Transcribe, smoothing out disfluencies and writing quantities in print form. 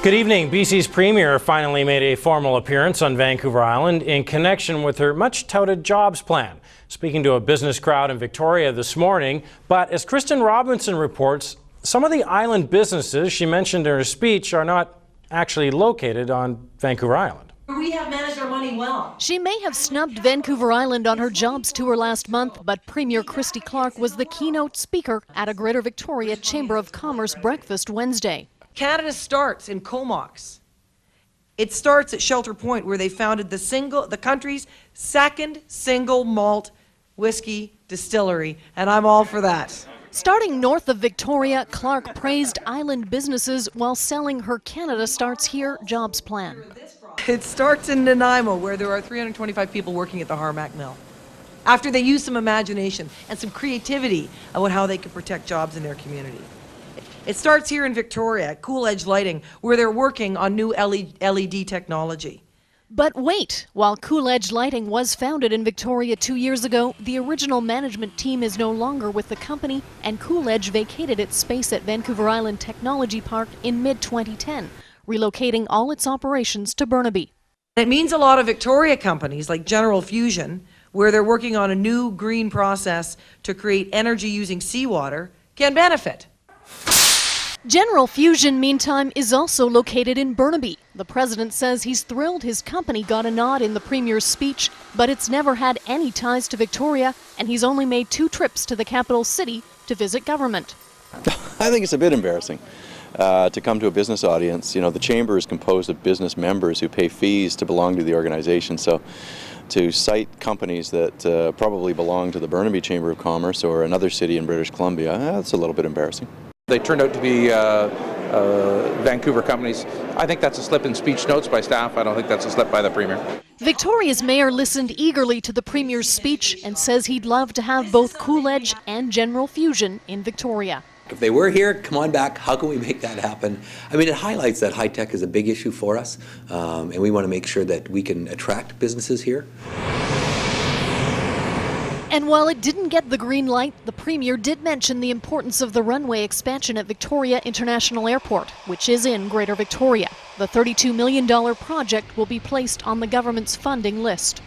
Good evening. BC's Premier finally made a formal appearance on Vancouver Island in connection with her much-touted jobs plan. Speaking to a business crowd in Victoria this morning, but as Kristen Robinson reports, some of the island businesses she mentioned in her speech are not actually located on Vancouver Island. We have managed our money well. She may have snubbed Vancouver Island on her jobs tour last month, but Premier Christy Clark was the keynote speaker at a Greater Victoria Chamber of Commerce breakfast Wednesday. Canada starts in Comox. It starts at Shelter Point, where they founded the country's second single malt whiskey distillery, and I'm all for that. Starting north of Victoria, Clark praised island businesses while selling her Canada Starts Here jobs plan. It starts in Nanaimo, where there are 325 people working at the Harmac Mill. After they use some imagination and some creativity about how they can protect jobs in their community. It starts here in Victoria at Cool Edge Lighting, where they're working on new LED technology. But wait, while Cool Edge Lighting was founded in Victoria 2 years ago, the original management team is no longer with the company, and Cool Edge vacated its space at Vancouver Island Technology Park in mid-2010, relocating all its operations to Burnaby. It means a lot of Victoria companies like General Fusion, where they're working on a new green process to create energy using seawater, can benefit. General Fusion, meantime, is also located in Burnaby. The president says he's thrilled his company got a nod in the Premier's speech, but it's never had any ties to Victoria, and he's only made 2 trips to the capital city to visit government. I think it's a bit embarrassing to come to a business audience. You know, the chamber is composed of business members who pay fees to belong to the organization, so to cite companies that probably belong to the Burnaby Chamber of Commerce or another city in British Columbia, that's a little bit embarrassing. They turned out to be Vancouver companies. I think that's a slip in speech notes by staff. I don't think that's a slip by the Premier. Victoria's mayor listened eagerly to the Premier's speech and says he'd love to have both Cool Edge and General Fusion in Victoria. If they were here, come on back. How can we make that happen? I mean, it highlights that high tech is a big issue for us, and we want to make sure that we can attract businesses here. And while it didn't get the green light, the Premier did mention the importance of the runway expansion at Victoria International Airport, which is in Greater Victoria. The $32 million project will be placed on the government's funding list.